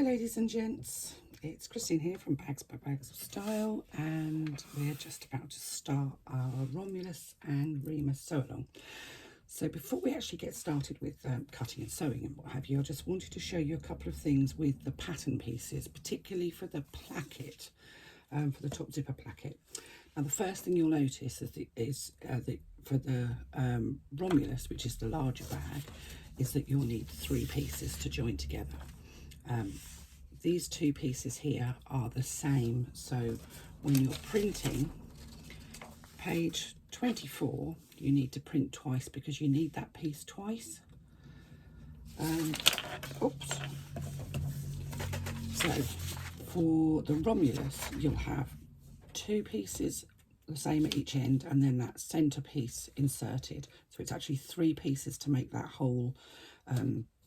Hi ladies and gents, it's Christine here from Bags by Bags of Style, and we're just about to start our Romulus and Remus sew along. So before we actually get started with cutting and sewing and what have you, I just wanted to show you a couple of things with the pattern pieces, particularly for the placket, for the top zipper placket. Now the first thing you'll notice is for the Romulus, which is the larger bag, is that you'll need 3 pieces to join together. These 2 pieces here are the same, so when you're printing page 24 you need to print twice because you need that piece twice. Oops. So for the Romulus you'll have 2 pieces the same at each end and then that centre piece inserted, so it's actually 3 pieces to make that whole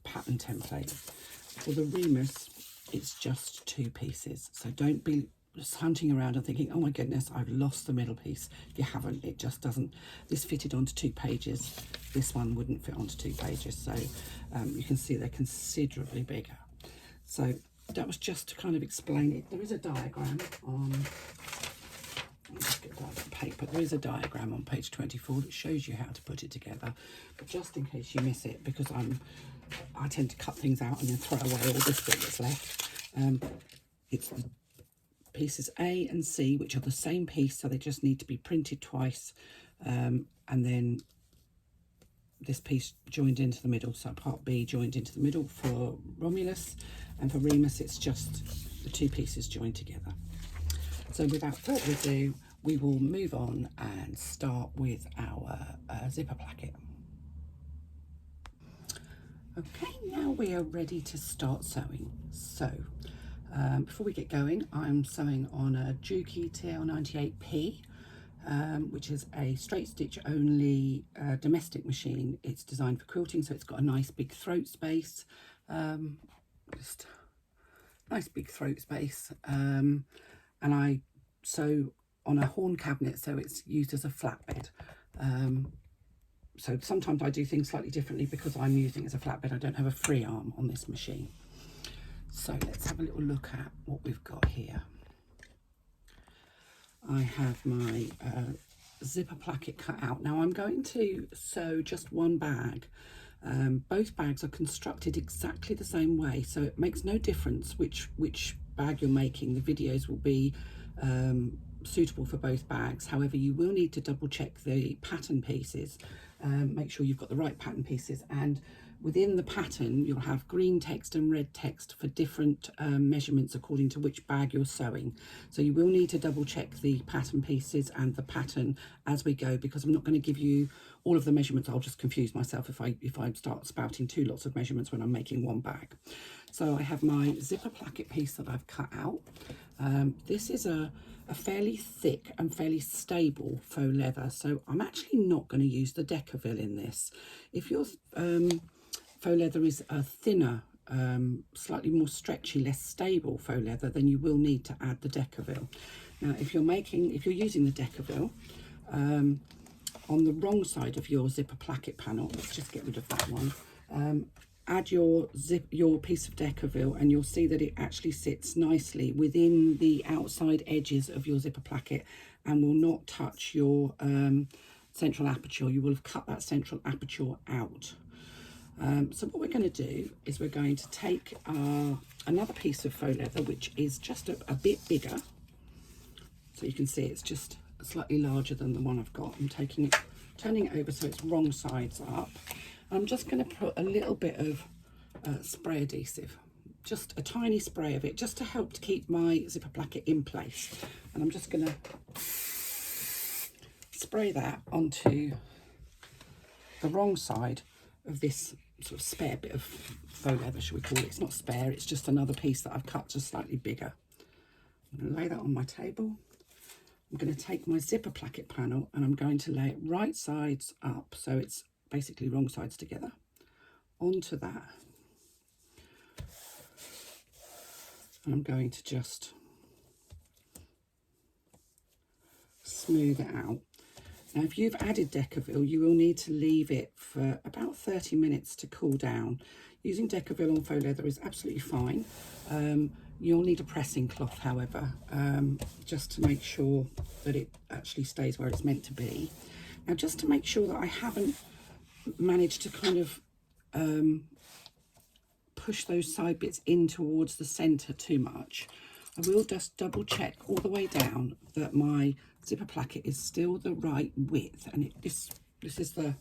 pattern template. For the Remus it's just 2 pieces, so don't be just hunting around and thinking, oh my goodness, I've lost the middle piece. You haven't, it just doesn't. This fitted onto 2 pages, this one wouldn't fit onto 2 pages, so you can see they're considerably bigger. So that was just to kind of explain it. There is a diagram on, let's get that on paper, there is a diagram on page 24 that shows you how to put it together, but just in case you miss it, because I tend to cut things out and then throw away all this bit that's left. It's pieces A and C, which are the same piece, so they just need to be printed twice, and then this piece joined into the middle, so part B joined into the middle for Romulus, and for Remus it's just the 2 pieces joined together. So without further ado, we will move on and start with our zipper placket. Okay, now we are ready to start sewing. So before we get going, I'm sewing on a Juki TL98P, which is a straight stitch only domestic machine. It's designed for quilting, so it's got a nice big throat space, just nice big throat space, and I sew on a horn cabinet, so it's used as a flatbed. So sometimes I do things slightly differently because I'm using it as a flatbed. I don't have a free arm on this machine. So let's have a little look at what we've got here. I have my zipper placket cut out. Now I'm going to sew just one bag. Both bags are constructed exactly the same way, so it makes no difference which bag you're making. The videos will be suitable for both bags. However, you will need to double check the pattern pieces, make sure you've got the right pattern pieces, and within the pattern you'll have green text and red text for different measurements according to which bag you're sewing. So you will need to double check the pattern pieces and the pattern as we go, because I'm not going to give you all of the measurements. I'll just confuse myself if I start spouting 2 lots of measurements when I'm making one bag. So I have my zipper placket piece that I've cut out. This is a fairly thick and fairly stable faux leather, so I'm actually not going to use the Decaville in this. If your faux leather is a thinner, slightly more stretchy, less stable faux leather, then you will need to add the Decaville. Now if you're using the Decaville, on the wrong side of your zipper placket panel, let's just get rid of that one, add your piece of Decaville and you'll see that it actually sits nicely within the outside edges of your zipper placket and will not touch your central aperture. You will have cut that central aperture out. So what we're going to do is we're going to take another piece of faux leather, which is just a bit bigger. So you can see it's just slightly larger than the one I've got. I'm turning it over so it's wrong sides up. I'm just going to put a little bit of spray adhesive, just a tiny spray of it, just to help to keep my zipper placket in place. And I'm just going to spray that onto the wrong side of this sort of spare bit of faux leather, shall we call it. It's not spare, it's just another piece that I've cut just slightly bigger. I'm going to lay that on my table. I'm going to take my zipper placket panel and I'm going to lay it right sides up, so it's basically wrong sides together, onto that. And I'm going to just smooth it out. Now if you've added Decaville, you will need to leave it for about 30 minutes to cool down. Using Decaville on faux leather is absolutely fine. You'll need a pressing cloth, however, just to make sure that it actually stays where it's meant to be. Now, just to make sure that I haven't managed to kind of push those side bits in towards the centre too much, I will just double check all the way down that my zipper placket is still the right width. And this is the, I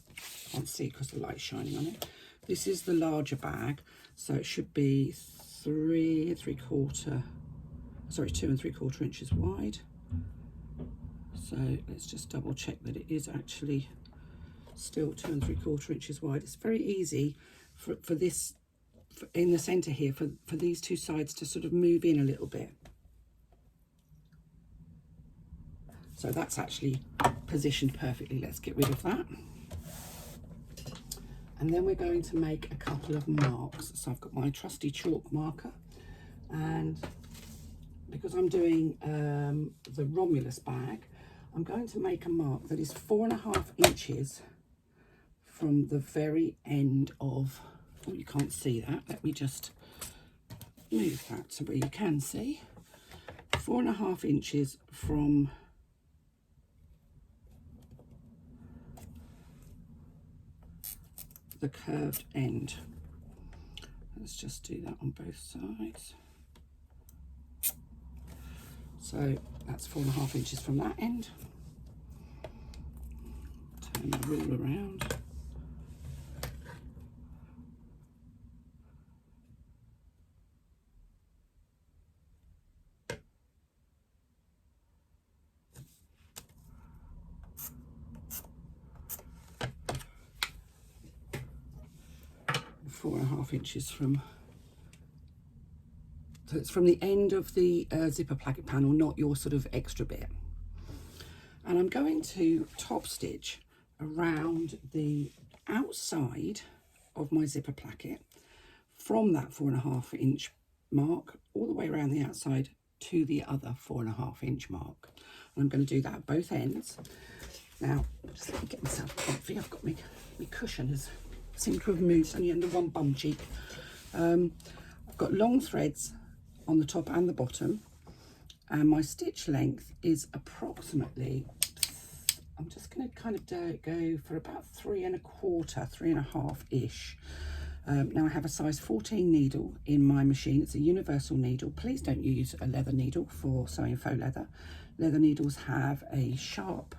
can't see because the light's shining on it. This is the larger bag, so it should be 2 3/4 inches wide. So let's just double check that it is actually still 2 3/4 inches wide. It's very easy for this, in the centre here, for these two sides to sort of move in a little bit. So that's actually positioned perfectly. Let's get rid of that. And then we're going to make a couple of marks. So I've got my trusty chalk marker, and because I'm doing the Romulus bag, I'm going to make a mark that is 4.5 inches from the very end of, oh, you can't see that. Let me just move that to where you can see. 4.5 inches from the curved end. Let's just do that on both sides. So that's 4.5 inches from that end. Turn the rule around. Four and a half inches from, so it's from the end of the zipper placket panel, not your sort of extra bit. And I'm going to top stitch around the outside of my zipper placket from that 4.5 inch mark all the way around the outside to the other 4.5 inch mark. And I'm going to do that at both ends. Now, just let me get myself comfy. I've got my cushion has seemed to have moved only under one bum cheek. I've got long threads on the top and the bottom, and my stitch length is approximately, I'm just going to kind of go for about 3.25, 3.5 ish. Now I have a size 14 needle in my machine. It's a universal needle. Please don't use a leather needle for sewing faux leather. Leather needles have a sharp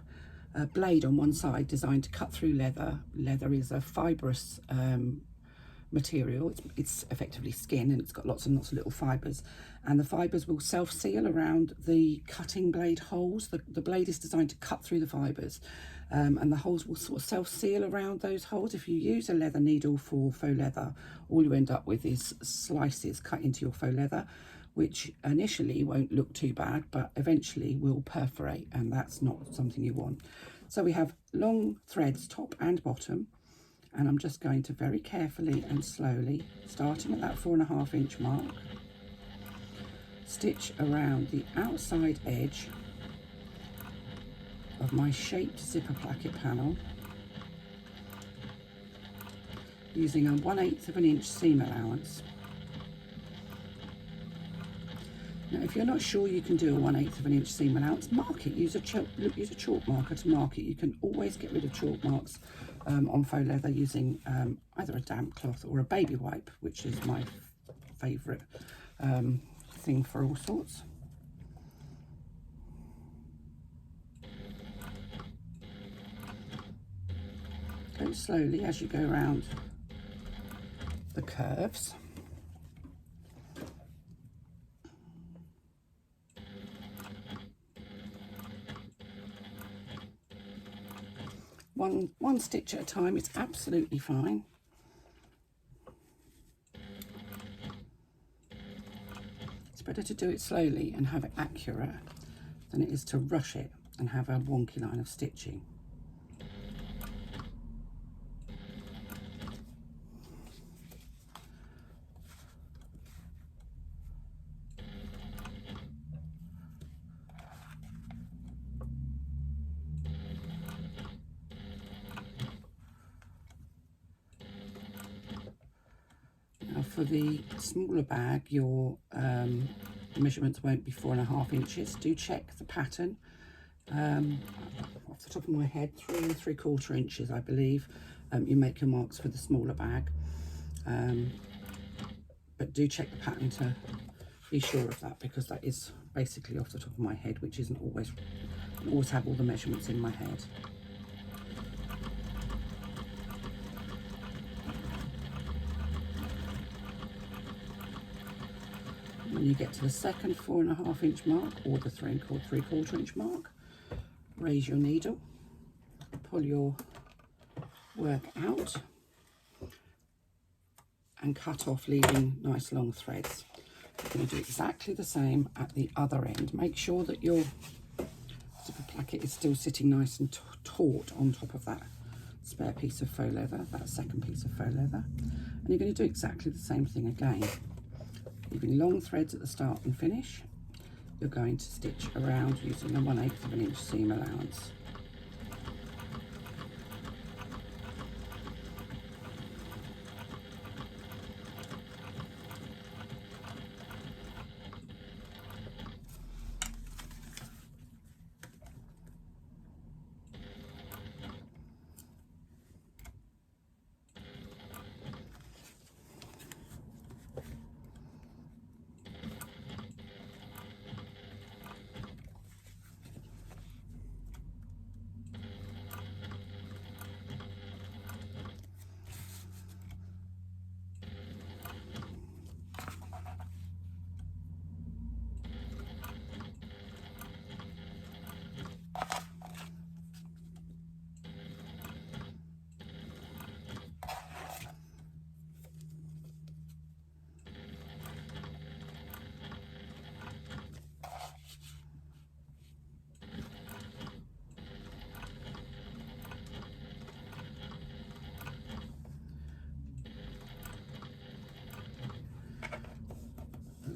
blade on one side designed to cut through leather. Leather is a fibrous material. It's effectively skin, and it's got lots and lots of little fibres, and the fibres will self-seal around the cutting blade holes. The blade is designed to cut through the fibres, and the holes will sort of self-seal around those holes. If you use a leather needle for faux leather, all you end up with is slices cut into your faux leather, which initially won't look too bad, but eventually will perforate, and that's not something you want. So we have long threads top and bottom, and I'm just going to very carefully and slowly, starting at that 4.5 inch mark, stitch around the outside edge of my shaped zipper placket panel using a 1/8 inch seam allowance. Now, if you're not sure you can do a 1/8 inch seam allowance, mark it. Use a chalk marker to mark it. You can always get rid of chalk marks on faux leather using either a damp cloth or a baby wipe, which is my favourite thing for all sorts. Go slowly as you go around the curves. One stitch at a time, it's absolutely fine. It's better to do it slowly and have it accurate than it is to rush it and have a wonky line of stitching. for the smaller bag, your measurements won't be 4.5 inches. Do check the pattern. Off the top of my head, 3 3/4 inches, I believe. You make your marks for the smaller bag. But do check the pattern to be sure of that, because that is basically off the top of my head, which isn't always, I don't always have all the measurements in my head. When you get to the second 4.5 inch mark, or the 3 3/4 inch mark, raise your needle, pull your work out and cut off, leaving nice long threads. You're going to do exactly the same at the other end. Make sure that your zipper placket is still sitting nice and taut on top of that spare piece of faux leather, that second piece of faux leather. And you're going to do exactly the same thing again. Leaving long threads at the start and finish. You're going to stitch around using a 1/8 of an inch seam allowance.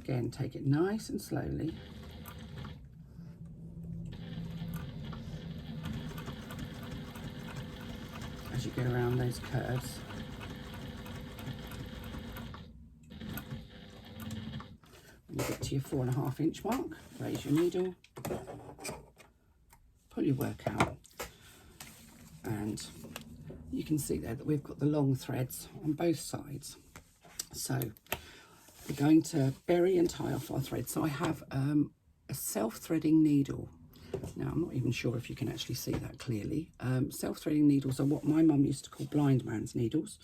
Again, take it nice and slowly. As you go around those curves. When you get to your 4.5 inch mark, raise your needle, pull your work out, and you can see there that we've got the long threads on both sides. So we're going to bury and tie off our threads. So I have a self-threading needle. Now, I'm not even sure if you can actually see that clearly. Self-threading needles are what my mum used to call blind man's needles.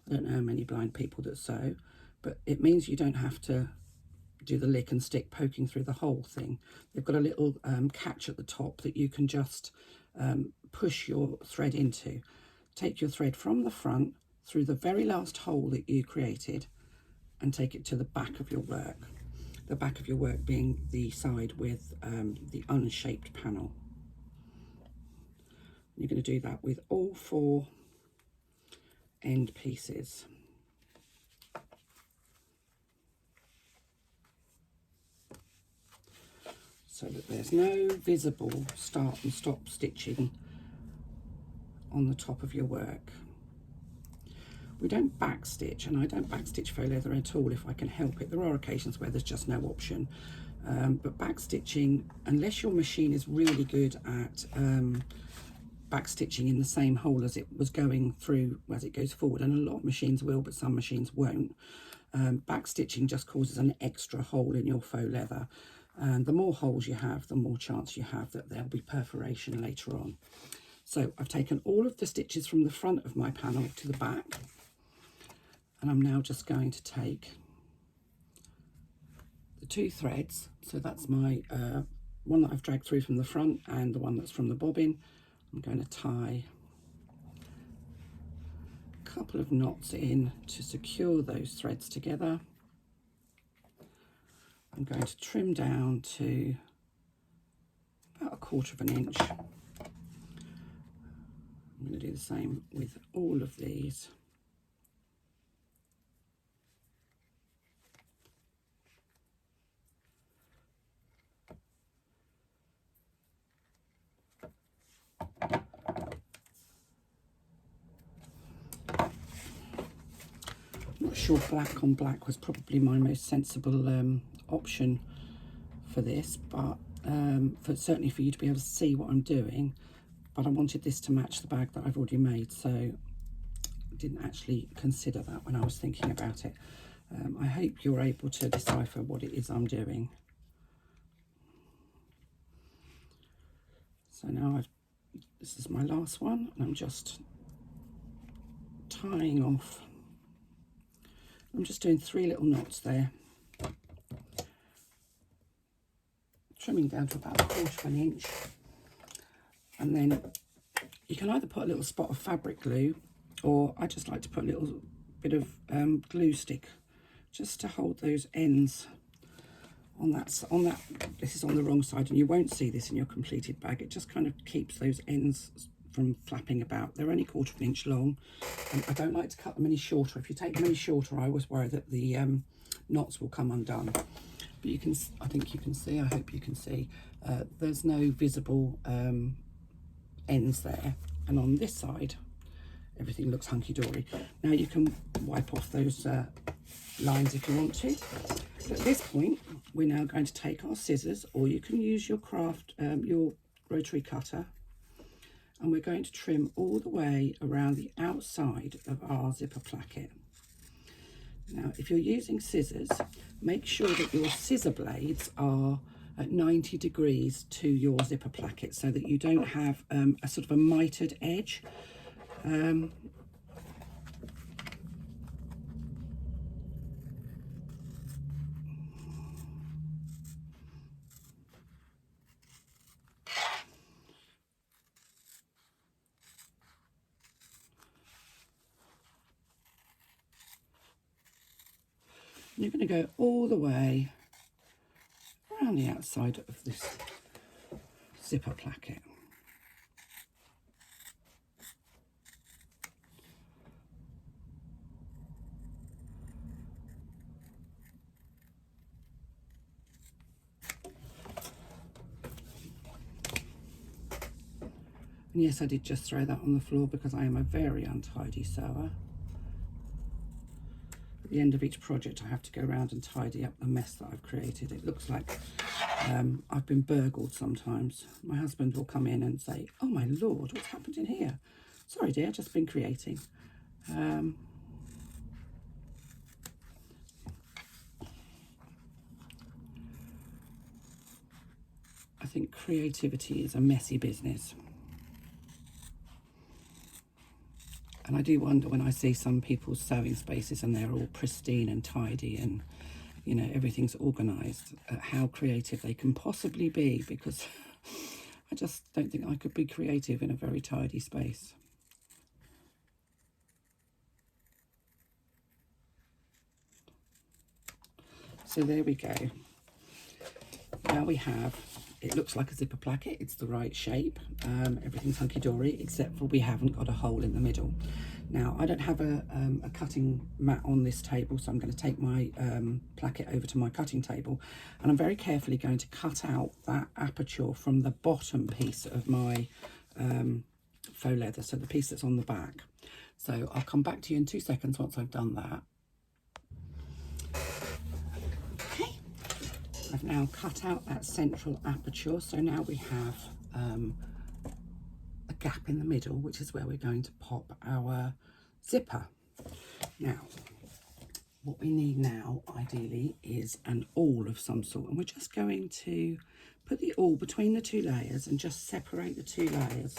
I don't know how many blind people that sew, but it means you don't have to do the lick and stick poking through the whole thing. They've got a little catch at the top that you can just push your thread into. Take your thread from the front through the very last hole that you created and take it to the back of your work. The back of your work being the side with the unshaped panel. You're going to do that with all 4 end pieces. So that there's no visible start and stop stitching on the top of your work. We don't back stitch, and I don't back stitch faux leather at all if I can help it. There are occasions where there's just no option, but back stitching, unless your machine is really good at back stitching in the same hole as it was going through as it goes forward, and a lot of machines will, but some machines won't, back stitching just causes an extra hole in your faux leather, and the more holes you have, the more chance you have that there'll be perforation later on. So I've taken all of the stitches from the front of my panel to the back, and I'm now just going to take the 2 threads. So that's my one that I've dragged through from the front and the one that's from the bobbin. I'm going to tie a couple of knots in to secure those threads together. I'm going to trim down to about 1/4 of an inch. I'm going to do the same with all of these. sure black on black was probably my most sensible option for this, but certainly for you to be able to see what I'm doing. But I wanted this to match the bag that I've already made, so I didn't actually consider that when I was thinking about it. I hope you're able to decipher what it is I'm doing. So now this is my last one, and I'm just tying off. I'm just doing 3 little knots there, trimming down to about 1/4 of an inch, and then you can either put a little spot of fabric glue, or I just like to put a little bit of glue stick just to hold those ends on that. This is on the wrong side, and you won't see this in your completed bag. It just kind of keeps those ends from flapping about. They're only 1/4 of an inch long, and I don't like to cut them any shorter. If you take them any shorter, I always worry that the knots will come undone. But you can, I think you can see, I hope you can see, there's no visible ends there, and on this side everything looks hunky-dory. Now you can wipe off those lines if you want to. But at this point, we're now going to take our scissors, or you can use your your rotary cutter, and we're going to trim all the way around the outside of our zipper placket. Now, if you're using scissors, make sure that your scissor blades are at 90 degrees to your zipper placket, so that you don't have a sort of a mitered edge. You're going to go all the way around the outside of this zipper placket. And yes, I did just throw that on the floor because I am a very untidy sewer. At the end of each project, I have to go around and tidy up the mess that I've created. It looks like I've been burgled sometimes. My husband will come in and say, "Oh my Lord, what's happened in here?" Sorry dear, just been creating. I think creativity is a messy business. And I do wonder when I see some people's sewing spaces and they're all pristine and tidy and, you know, everything's organised, how creative they can possibly be, because I just don't think I could be creative in a very tidy space. So there we go. Now we have, it looks like a zipper placket. It's the right shape. Everything's hunky-dory, except for we haven't got a hole in the middle. Now, I don't have a cutting mat on this table, so I'm going to take my placket over to my cutting table, and I'm very carefully going to cut out that aperture from the bottom piece of my faux leather, so the piece that's on the back. So I'll come back to you in 2 seconds once I've done that. I've now cut out that central aperture, so now we have a gap in the middle, which is where we're going to pop our zipper. Now, what we need now, ideally, is an awl of some sort, and we're just going to put the awl between the 2 layers and just separate the 2 layers.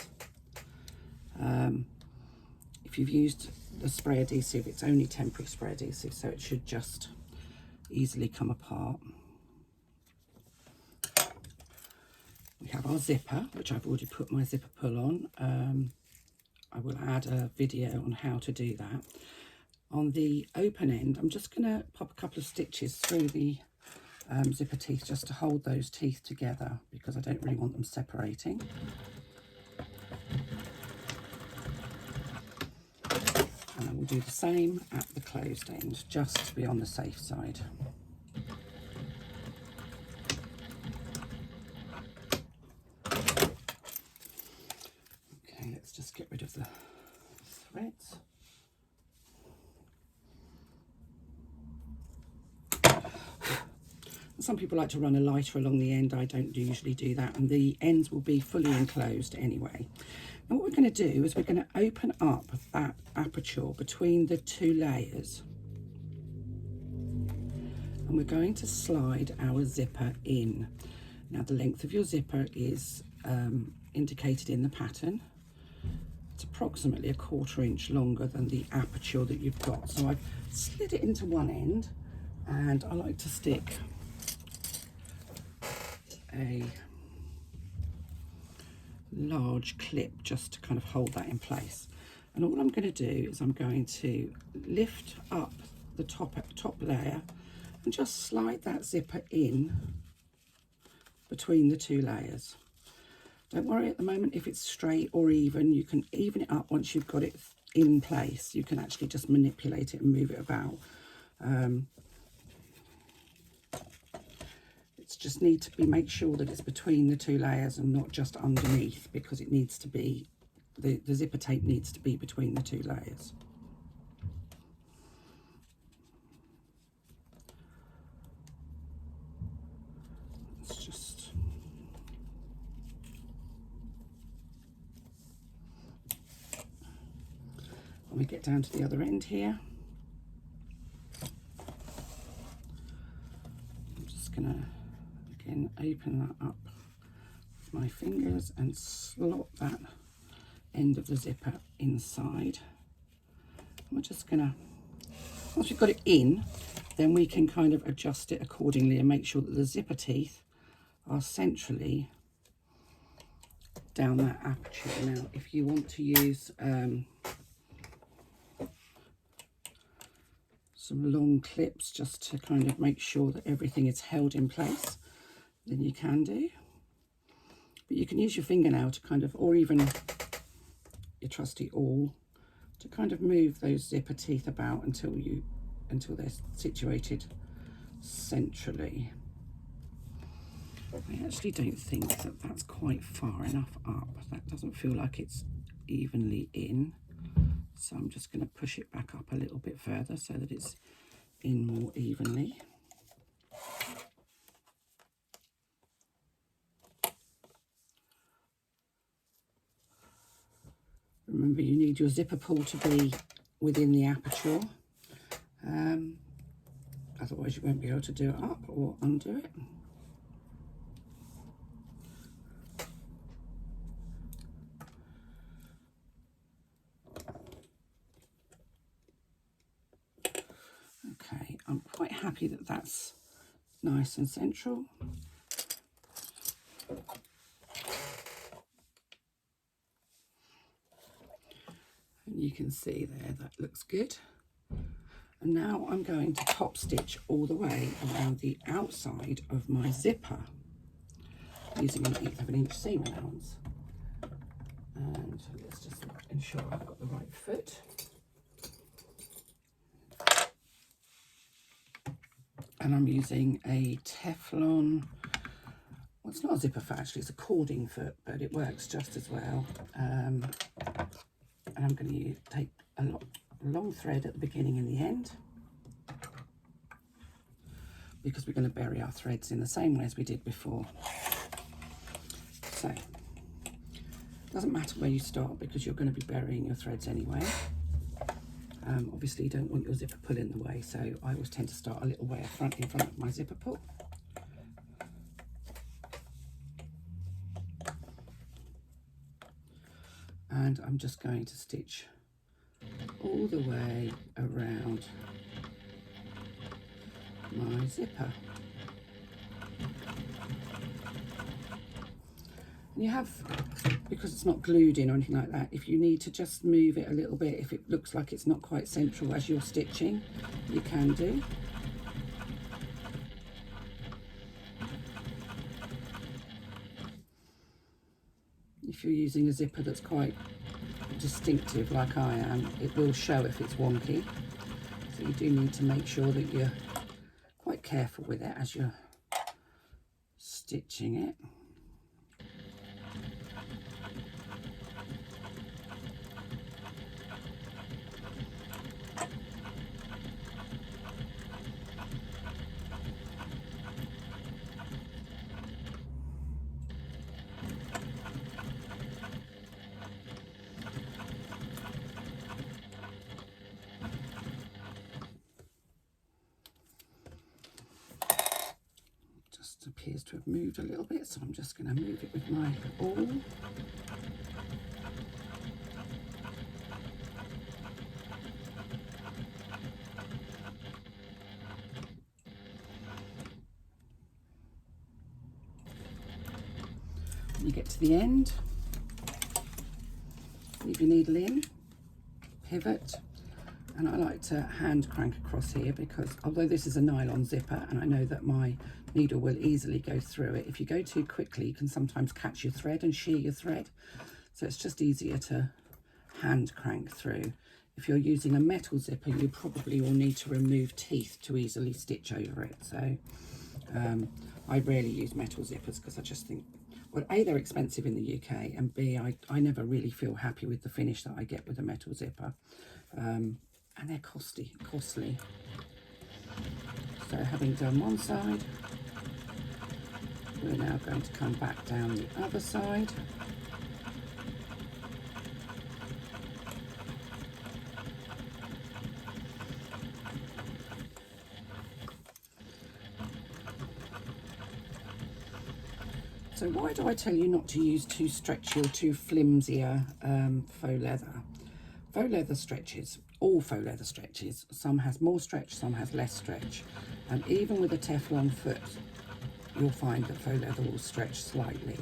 If you've used the spray adhesive, it's only temporary spray adhesive, so it should just easily come apart. We have our zipper, which I've already put my zipper pull on. I will add a video on how to do that. On the open end, I'm just going to pop a couple of stitches through the zipper teeth just to hold those teeth together, because I don't really want them separating. And I will do the same at the closed end, just to be on the safe side. Let's just get rid of the threads. Some people like to run a lighter along the end. I don't usually do that, and the ends will be fully enclosed anyway. And what we're going to do is we're going to open up that aperture between the 2 layers, and we're going to slide our zipper in. Now the length of your zipper is indicated in the pattern. It's approximately 1/4 inch longer than the aperture that you've got. So I've slid it into one end, and I like to stick a large clip just to kind of hold that in place. And all I'm going to do is I'm going to lift up the top layer and just slide that zipper in between the 2 layers. Don't worry at the moment if it's straight or even. You can even it up once you've got it in place. You can actually just manipulate it and move it about. It's just need to be make sure that it's between the 2 layers and not just underneath, because it needs to be, the zipper tape needs to be between the 2 layers. It's just when we get down to the other end here, I'm just gonna again open that up with my fingers and slot that end of the zipper inside. We're just gonna, once we've got it in, then we can kind of adjust it accordingly and make sure that the zipper teeth are centrally down that aperture. Now if you want to use some long clips just to kind of make sure that everything is held in place, then you can do. But you can use your fingernail to kind of, or even your trusty awl, to kind of move those zipper teeth about until they're situated centrally. I actually don't think that that's quite far enough up. That doesn't feel like it's evenly in. So I'm just going to push it back up a little bit further so that it's in more evenly. Remember, you need your zipper pull to be within the aperture. Otherwise you won't be able to do it up or undo it. Okay, I'm quite happy that that's nice and central. And you can see there, that looks good. And now I'm going to top stitch all the way around the outside of my zipper using an 1/8 of an inch seam allowance. And let's just ensure I've got the right foot. And I'm using a Teflon, well, it's not a zipper foot actually, it's a cording foot, but it works just as well. And I'm going to take a long thread at the beginning and the end, because we're going to bury our threads in the same way as we did before. So it doesn't matter where you start because you're going to be burying your threads anyway. Obviously you don't want your zipper pull in the way, so I always tend to start a little way in front of my zipper pull. And I'm just going to stitch all the way around my zipper. And you have, because it's not glued in or anything like that, if you need to just move it a little bit, if it looks like it's not quite central as you're stitching, you can do. If you're using a zipper that's quite distinctive like I am, it will show if it's wonky. So you do need to make sure that you're quite careful with it as you're stitching it. appears to have moved a little bit, so I'm just going to move it with my awl. When you get to the end, leave your needle in, pivot, and I like to hand crank across here because although this is a nylon zipper and I know that my needle will easily go through it, if you go too quickly you can sometimes catch your thread and shear your thread, so it's just easier to hand crank through. If you're using a metal zipper you probably will need to remove teeth to easily stitch over it, so I rarely use metal zippers because I just think, well, A, they're expensive in the UK, and B, I never really feel happy with the finish that I get with a metal zipper. And they're costly. So having done one side, we're now going to come back down the other side. So why do I tell you not to use too stretchy or too flimsier faux leather? Faux leather stretches, all faux leather stretches. Some has more stretch, some has less stretch. And even with a Teflon foot, you'll find that faux leather will stretch slightly.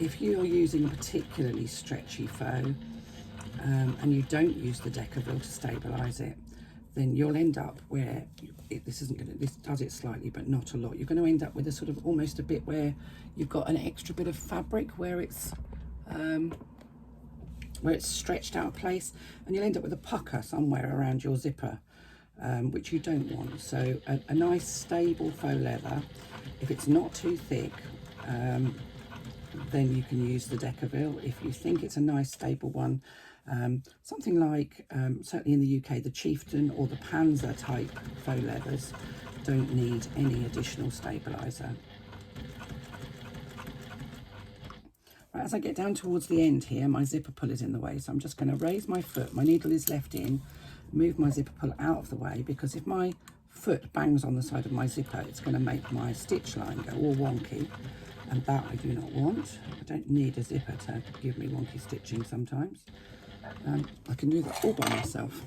If you're using a particularly stretchy faux and you don't use the Decaville to stabilise it, then you'll end up where this does it slightly but not a lot. You're going to end up with a sort of almost a bit where you've got an extra bit of fabric where it's stretched out of place, and you'll end up with a pucker somewhere around your zipper, which you don't want. So a nice stable faux leather, if it's not too thick, then you can use the Decaville. If you think it's a nice stable one, something like certainly in the UK the Chieftain or the Panzer type faux leathers don't need any additional stabiliser. As I get down towards the end here, my zipper pull is in the way, so I'm just going to raise my foot. My needle is left in, move my zipper pull out of the way, because if my foot bangs on the side of my zipper, it's going to make my stitch line go all wonky, and that I do not want. I don't need a zipper to give me wonky stitching sometimes. I can do that all by myself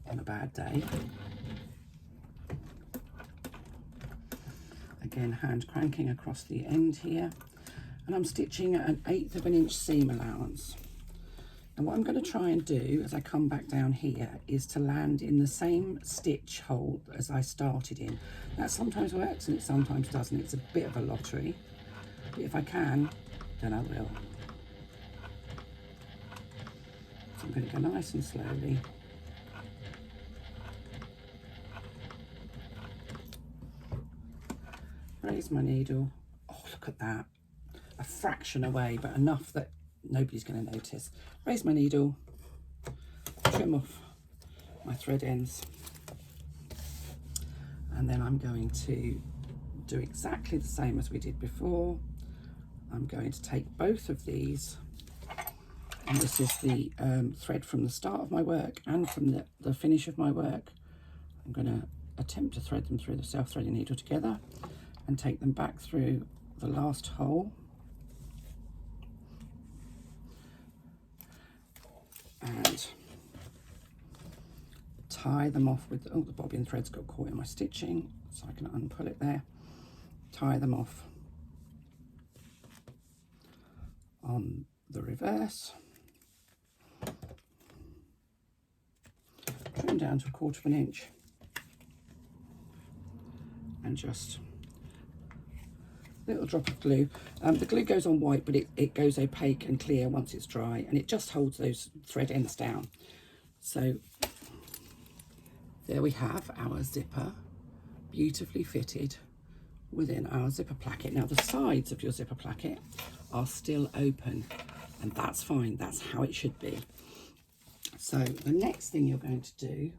on a bad day. Again, hand cranking across the end here, and I'm stitching at 1/8 of an inch seam allowance. And what I'm going to try and do as I come back down here is to land in the same stitch hole as I started in. That sometimes works and it sometimes doesn't. It's a bit of a lottery, but if I can, then I will. So I'm going to go nice and slowly. Raise my needle. Oh, look at that. A fraction away, but enough that nobody's going to notice. Raise my needle, trim off my thread ends, and then I'm going to do exactly the same as we did before. I'm going to take both of these, and this is the thread from the start of my work and from the finish of my work. I'm going to attempt to thread them through the self-threading needle together and take them back through the last hole, and tie them off with, oh, the bobbin thread's got caught in my stitching, so I can unpull it there, tie them off on the reverse, trim down to 1/4 of an inch, and just little drop of glue. The glue goes on white, but it goes opaque and clear once it's dry, and it just holds those thread ends down. So there we have our zipper beautifully fitted within our zipper placket. Now the sides of your zipper placket are still open, and that's fine, that's how it should be. So the next thing you're going to do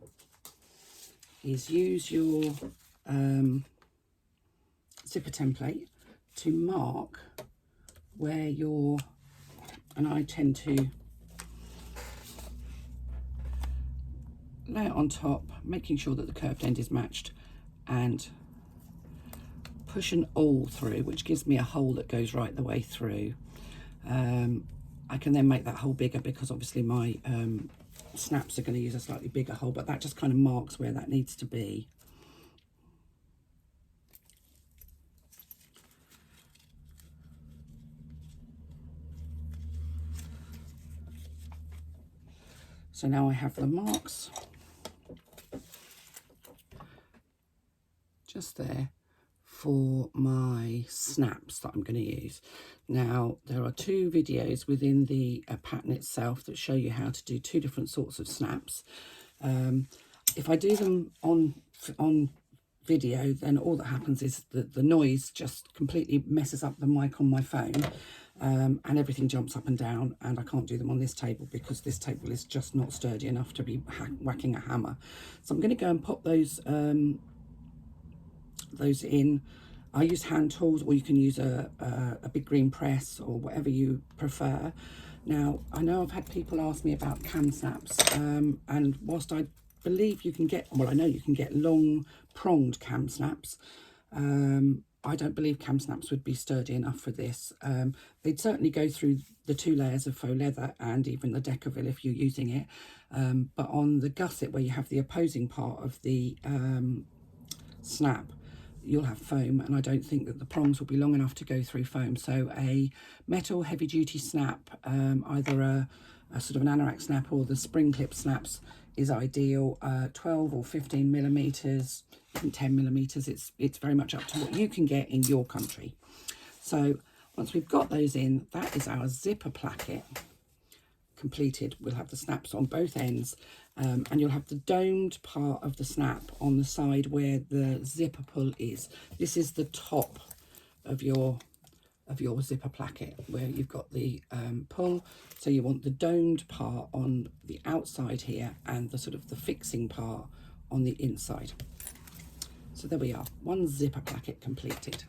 is use your zipper template to mark where your, and I tend to lay it on top, making sure that the curved end is matched, and push an awl through, which gives me a hole that goes right the way through. I can then make that hole bigger because obviously my snaps are going to use a slightly bigger hole, but that just kind of marks where that needs to be. So now I have the marks just there for my snaps that I'm going to use. Now there are 2 videos within the pattern itself that show you how to do 2 different sorts of snaps. If I do them on video, then all that happens is that the noise just completely messes up the mic on my phone, and everything jumps up and down, and I can't do them on this table because this table is just not sturdy enough to be whacking a hammer. So I'm going to go and pop those in. I use hand tools, or you can use a big green press or whatever you prefer. Now, I know I've had people ask me about cam snaps, and whilst I believe you can get, well, I know you can get long pronged cam snaps, I don't believe cam snaps would be sturdy enough for this. They'd certainly go through the 2 layers of faux leather and even the Decaville if you're using it, but on the gusset where you have the opposing part of the snap, you'll have foam, and I don't think that the prongs will be long enough to go through foam. So a metal heavy duty snap, either a sort of an anorak snap or the spring clip snaps, is ideal. 12 or 15 millimeters, even 10 millimeters, it's very much up to what you can get in your country. So once we've got those in, that is our zipper placket completed. We'll have the snaps on both ends, and you'll have the domed part of the snap on the side where the zipper pull is. This is the top of your zipper placket where you've got the pull, so you want the domed part on the outside here and the sort of the fixing part on the inside. So there we are, one zipper placket completed.